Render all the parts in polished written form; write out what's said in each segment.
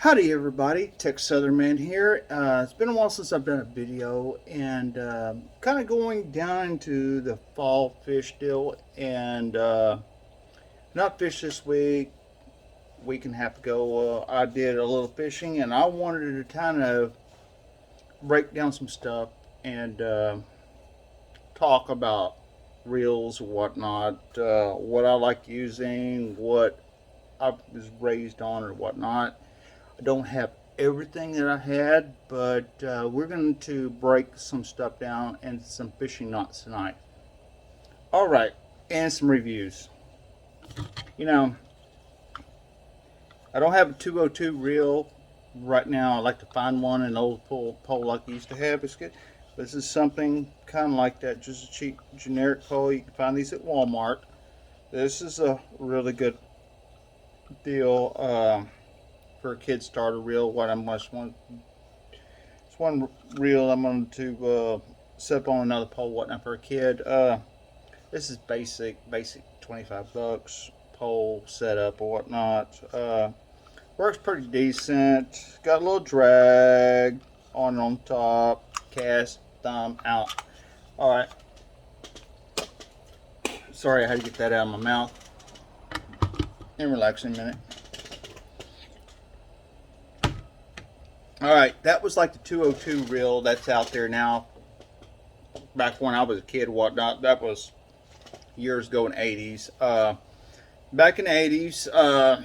Howdy everybody, Tech Southern Man here. It's been a while since I've done a video and kind of going down into the fall fish deal and not fish this week and a half ago. I did a little fishing and I wanted to kind of break down some stuff and talk about reels and whatnot, what I like using, what I was raised on or whatnot. I don't have everything that I had, but we're going to break some stuff down and some fishing knots tonight. All right, and some reviews. You know, I don't have a 202 reel right now. I like to find one, an old pole like I used to have. It's good. This is something kind of like that, just a cheap generic pole. You can find these at Walmart. This is a really good deal for a kid starter reel. What I'm much one It's one reel I'm going to set up on another pole, whatnot for a kid. This is basic 25 bucks pole setup or whatnot. Works pretty decent. Got a little drag on top. Cast thumb out. All right. Sorry, I had to get that out of my mouth. And relax in a minute. All right, that was like the 202 reel that's out there now. Back when I was a kid, whatnot. That was years ago in the 80s. Back in the 80s,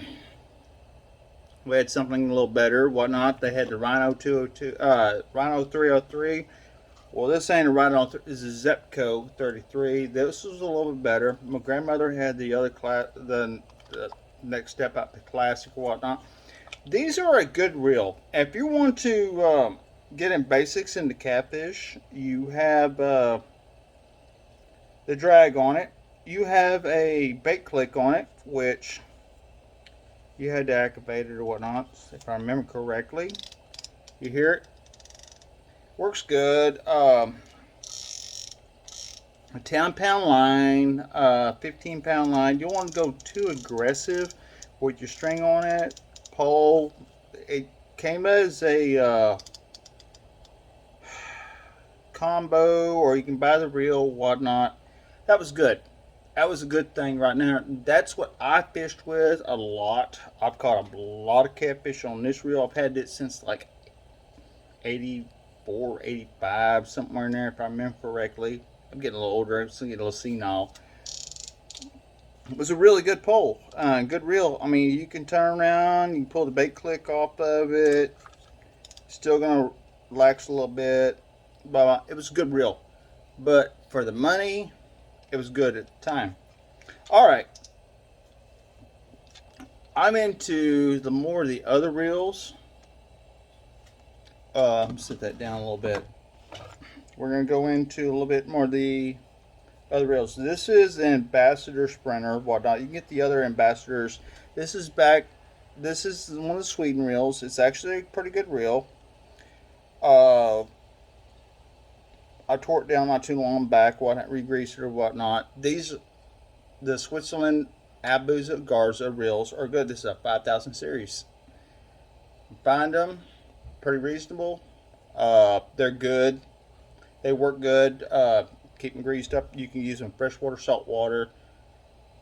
we had something a little better, whatnot. They had the Rhino 202, Rhino 303. Well, this ain't a Rhino. This is a Zepco 33. This was a little bit better. My grandmother had the other class, the next step up to classic, whatnot. These are a good reel. If you want to get in basics into catfish, you have the drag on it. You have a bait click on it, which you had to activate it or whatnot, if I remember correctly. You hear it? Works good. A 10-pound line, 15-pound line. You don't want to go too aggressive with your string on it. Pole. It came as a combo, or you can buy the reel, whatnot. That was good. That was a good thing right now. That's what I fished with a lot. I've caught a lot of catfish on this reel. I've had it since like 84, 85, somewhere in there, if I remember correctly. I'm getting a little older. I'm getting a little senile. It was a really good pole. Good reel. I mean, you can turn around, you can pull the bait click off of it. Still going to relax a little bit. But it was a good reel. But for the money, it was good at the time. All right. I'm into the more of the other reels. Set that down a little bit. We're going to go into a little bit more of the other reels. This is the Ambassador Sprinter, whatnot. You can get the other Ambassadors. This is one of the Sweden reels. It's actually a pretty good reel. I tore it down not too long back, whatnot, re-greased it or whatnot. The Switzerland Abusa Garza reels are good. This is a 5000 series. Find them, pretty reasonable. They're good. They work good. Keep them greased up. You can use them in freshwater, salt water.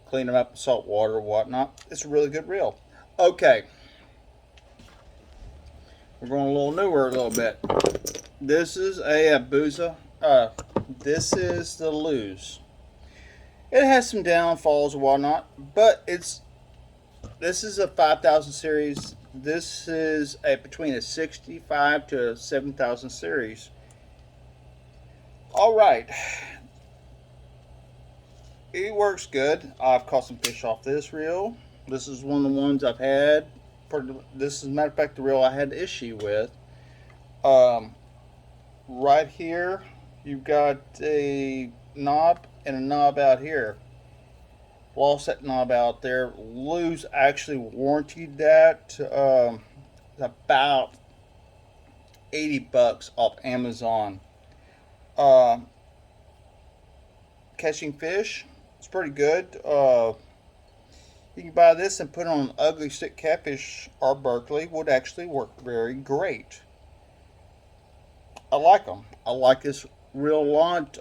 Clean them up in salt water, whatnot. It's a really good reel. Okay. We're going a little newer a little bit. This is a Abusa. This is the Luz. It has some downfalls and whatnot, but this is a 5000 series. This is between a 65 to a 7000 series. All right. It works good. I've caught some fish off this reel. This is one of the ones I've had. This is, as a matter of fact, the reel I had the issue with. Right here, you've got a knob and a knob out here. Lost that knob out there. Luz actually warranted that. About 80 bucks off Amazon. Catching fish, it's pretty good. You can buy this and put it on ugly stick catfish or Berkeley. Would actually work very great. I like them. I like this reel a lot.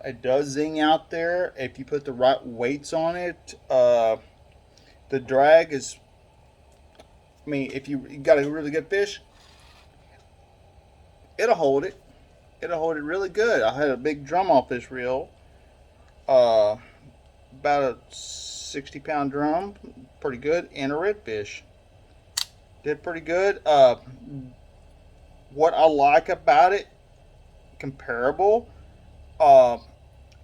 It does zing out there if you put the right weights on it. The drag is, I mean, if you got a really good fish, it'll hold it. It'll hold it really good. I had a big drum off this reel. Uh, about a 60-pound drum. Pretty good. And a redfish. Did pretty good. What I like about it, comparable, uh,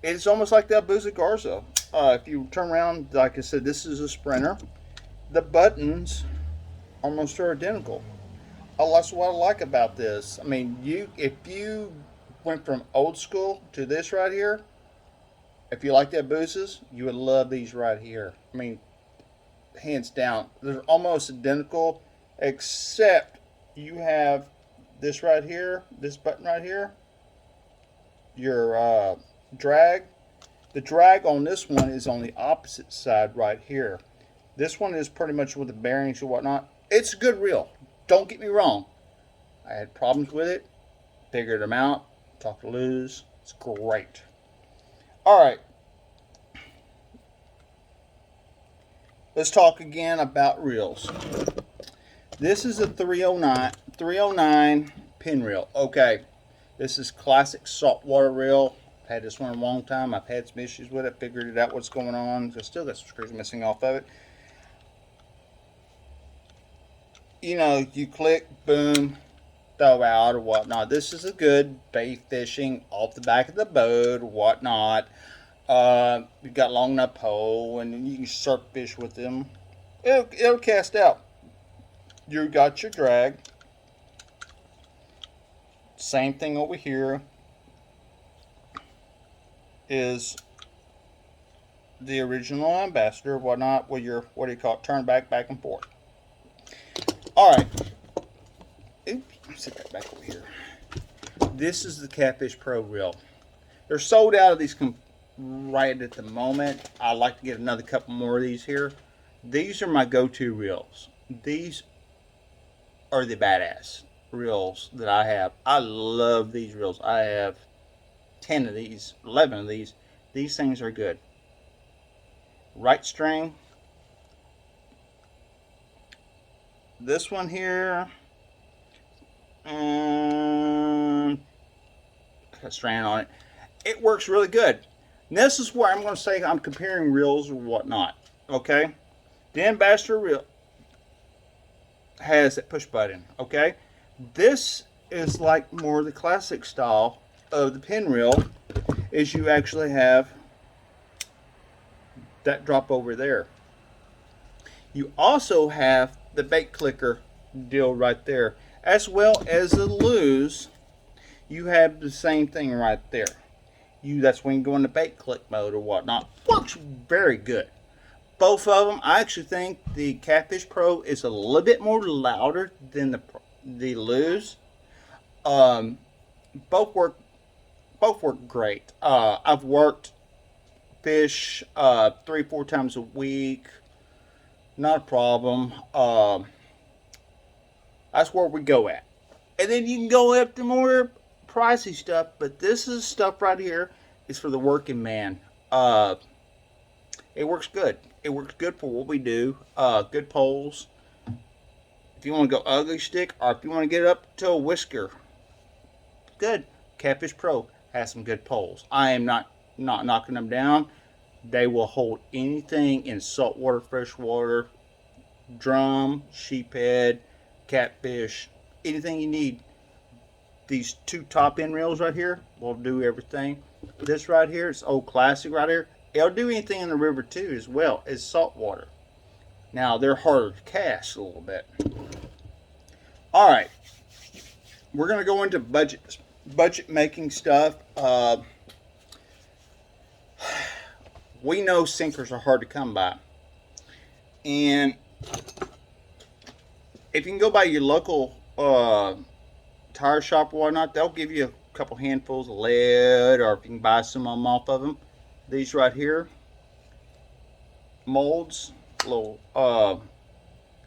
it's almost like the Abusa Garza. If you turn around, like I said, this is a Sprinter. The buttons almost are identical. That's what I like about this. I mean, if you went from old school to this right here, if you like the Abusas, you would love these right here. I mean, hands down, they're almost identical, except you have this right here, this button right here, your drag. The drag on this one is on the opposite side right here. This one is pretty much with the bearings and whatnot. It's a good reel. Don't get me wrong. I had problems with it. Figured them out. Talked to Luz. It's great. All right. Let's talk again about reels. This is a 309 pin reel. Okay. This is classic saltwater reel. I've had this one a long time. I've had some issues with it. Figured it out what's going on. I still got some screws missing off of it. You know, you click, boom, throw out or whatnot. This is a good bait fishing off the back of the boat or whatnot. You've got long enough pole and you can surf fish with them. It'll cast out. You got your drag. Same thing over here is the original Ambassador, whatnot, with your, what do you call it, turn back and forth. Alright. Sit that back over here. This is the Catfish Pro reel. They're sold out of these right at the moment. I'd like to get another couple more of these here. These are my go-to reels. These are the badass reels that I have. I love these reels. I have 10 of these, 11 of these. These things are good. Right string. This one here, got a strand on it. It works really good. And this is where I'm going to say I'm comparing reels or whatnot. Okay, the Ambassador reel has that push button. Okay, this is like more the classic style of the pin reel. Is you actually have that drop over there. You also have the bait clicker deal right there, as well as the Luz. You have the same thing right there. That's when you go into bait click mode or whatnot. Works very good. Both of them, I actually think the Catfish Pro is a little bit more louder than the Luz. Both work great. I've worked fish 3-4 times a week. Not a problem. That's where we go at. And then you can go after more pricey stuff, but this is stuff right here is for the working man. It works good. It works good for what we do. Good poles. If you want to go ugly stick, or if you want to get up to a whisker, good. Catfish Pro has some good poles. I am not knocking them down. They will hold anything in saltwater, freshwater, drum, sheephead, catfish, anything you need. These two top end reels right here will do everything. This right here, it's old classic right here. It'll do anything in the river too, as well as saltwater. Now they're harder to cast a little bit. All right, we're gonna go into budget making stuff. We know sinkers are hard to come by, and if you can go by your local tire shop or whatnot, they'll give you a couple handfuls of lead, or if you can buy some of them off of them. These right here, molds, little,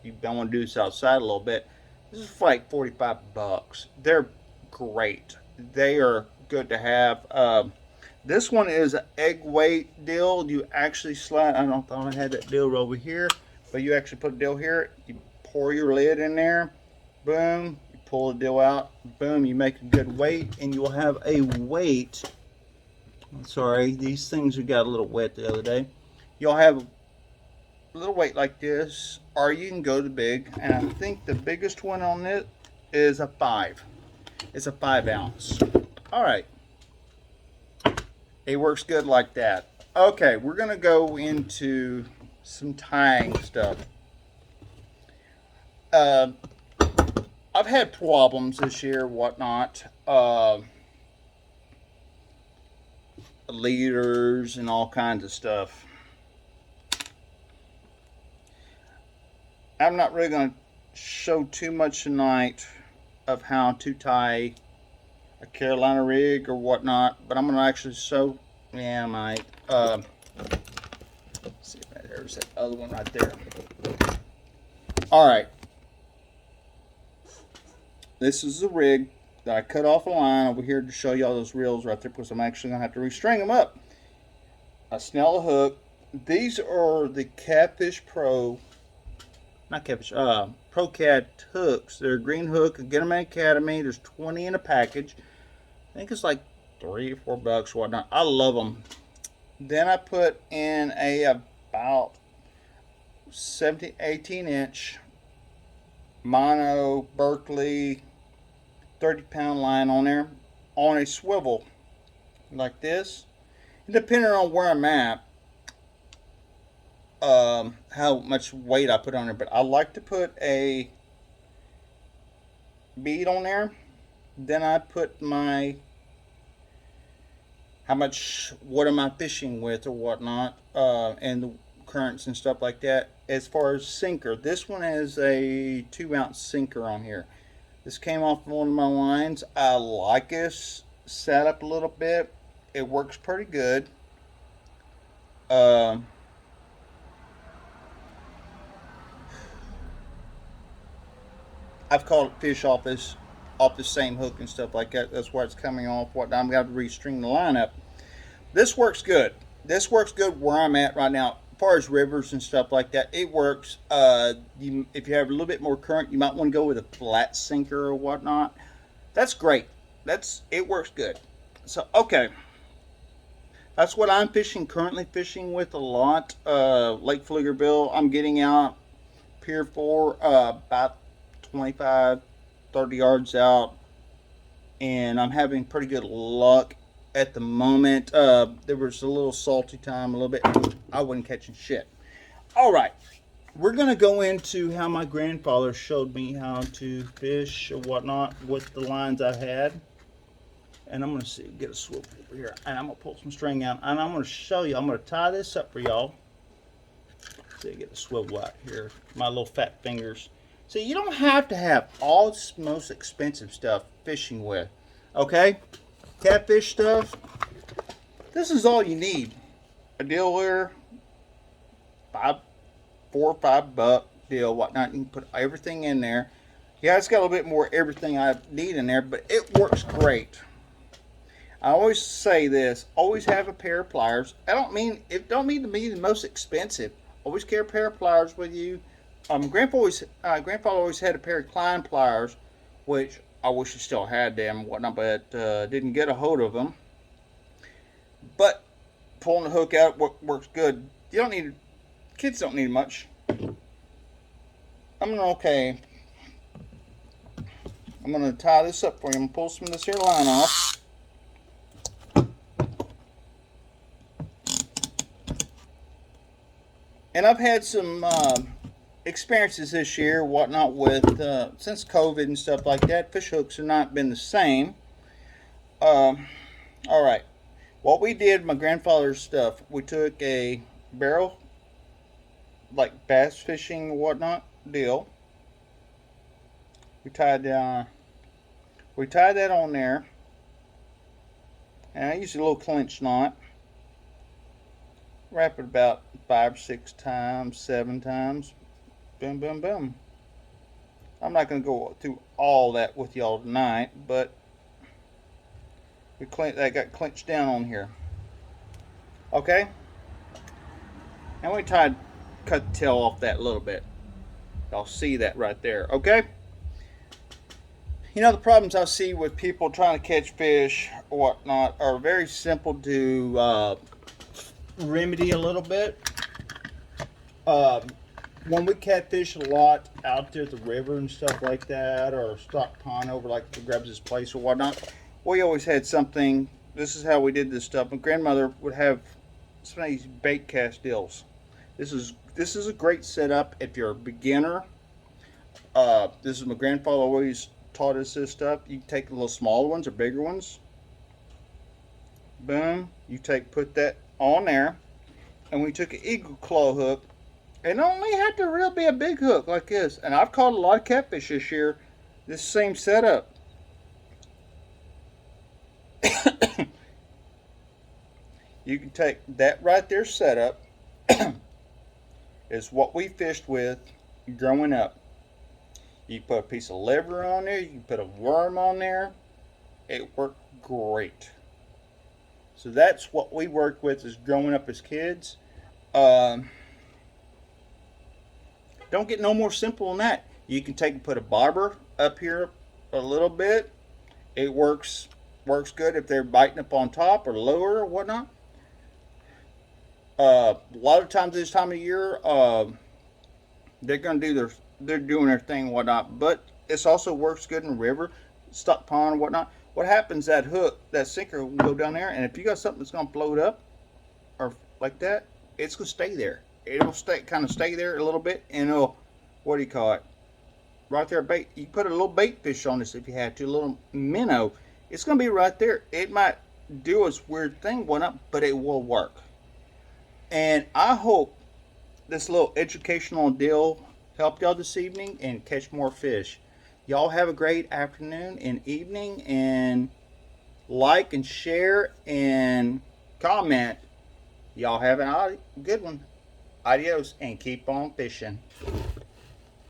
you don't want to do this outside a little bit. This is for like 45 bucks. They're great. They are good to have. This one is an egg weight deal. You actually slide, I don't thought I had that deal over here, but you actually put a deal here. You pour your lid in there. Boom. You pull the deal out. Boom. You make a good weight, and you will have a weight. Sorry, these things got a little wet the other day. You'll have a little weight like this, or you can go to big, and I think the biggest one on it is a 5. It's a 5 ounce. All right, it works good like that. Okay, we're gonna go into some tying stuff. I've had problems this year, whatnot, leaders and all kinds of stuff. I'm not really going to show too much tonight of how to tie a Carolina rig or whatnot, but I'm going to actually show. Yeah, I might. Let's see, there's that other one right there. All right. This is the rig that I cut off a line over here to show you all those reels right there, because I'm actually going to have to restring them up. A Snell hook. These are the Catfish Pro, not Catfish, Pro Cat hooks. They're a green hook. Get them at Academy. There's 20 in a package. I think it's like $3 or $4, whatnot. I love them. Then I put in about 18 inch mono Berkeley 30-pound line on there on a swivel like this. And depending on where I'm at, how much weight I put on there, but I like to put a bead on there. Then I put my what am I fishing with or whatnot, and the currents and stuff like that. As far as sinker, this one has a 2-ounce sinker on here. This came off one of my lines. I like this set up a little bit. It works pretty good. I've caught fish off the same hook and stuff like that. That's why it's coming off. What I'm going to restring the line up. This works good. This works good where I'm at right now. As far as rivers and stuff like that, it works. If you have a little bit more current, you might want to go with a flat sinker or whatnot. That's great. It works good. So okay, that's what I'm currently fishing with a lot. Lake Pflugerville. I'm getting out Pier 4 about 25, 30 yards out, and I'm having pretty good luck at the moment. There was a little salty time, a little bit. I wasn't catching shit. All right, we're gonna go into how my grandfather showed me how to fish or whatnot with the lines I had. And I'm gonna get a swivel over here, and I'm gonna pull some string out, and I'm gonna show you. I'm gonna tie this up for y'all. See, get the swivel out here. My little fat fingers. See, you don't have to have all this most expensive stuff fishing with. Okay, catfish stuff. This is all you need. A deal there, $4 or $5 deal, whatnot. You can put everything in there. Yeah, it's got a little bit more everything I need in there, but it works great. I always say this: always have a pair of pliers. It don't mean to be the most expensive. Always carry a pair of pliers with you. Grandpa always had a pair of Klein pliers, which I wish he still had them and whatnot, but didn't get a hold of them. But pulling the hook out works good. Kids don't need much. I'm gonna tie this up for you. I'm gonna pull some of this here line off. And I've had some experiences this year, whatnot, with since COVID and stuff like that. Fish hooks have not been the same. All right, what we did, my grandfather's stuff. We took a barrel, like bass fishing and whatnot deal. We tied that on there, and I used a little clinch knot. wrap it about 5 or 6 times, 7 times. Boom, boom, boom. I'm not going to go through all that with y'all tonight, but that got clenched down on here. Okay? And we try to cut the tail off that a little bit. Y'all see that right there, okay? You know, the problems I see with people trying to catch fish or whatnot are very simple to remedy a little bit. When we catfish a lot out there at the river and stuff like that, or stock pond over like Grabs' place or whatnot, we always had something. This is how we did this stuff. My grandmother would have some of these bait cast deals. This is a great setup if you're a beginner. This is my grandfather always taught us this stuff. You take the little smaller ones or bigger ones. Boom. You put that on there, and we took an eagle claw hook. It only had to really be a big hook like this. And I've caught a lot of catfish this year. This same setup. You can take that right there setup. Is what we fished with growing up. You can put a piece of liver on there. You can put a worm on there. It worked great. So that's what we worked with as growing up as kids. Don't get no more simple than that. You can take and put a bobber up here a little bit. It works good if they're biting up on top or lower or whatnot. A lot of times this time of year, they're doing their thing and whatnot. But it also works good in the river, stock pond and whatnot. What happens, that hook, that sinker will go down there, and if you got something that's gonna float up or like that, it's gonna stay there. It'll kind of stay there a little bit, and it'll, what do you call it? Right there, bait. You put a little bait fish on this if you had to, a little minnow. It's gonna be right there. It might do its weird thing, whatnot, but it will work. And I hope this little educational deal helped y'all this evening and catch more fish. Y'all have a great afternoon and evening, and like and share and comment. Y'all have a good one. Adios, and keep on fishing.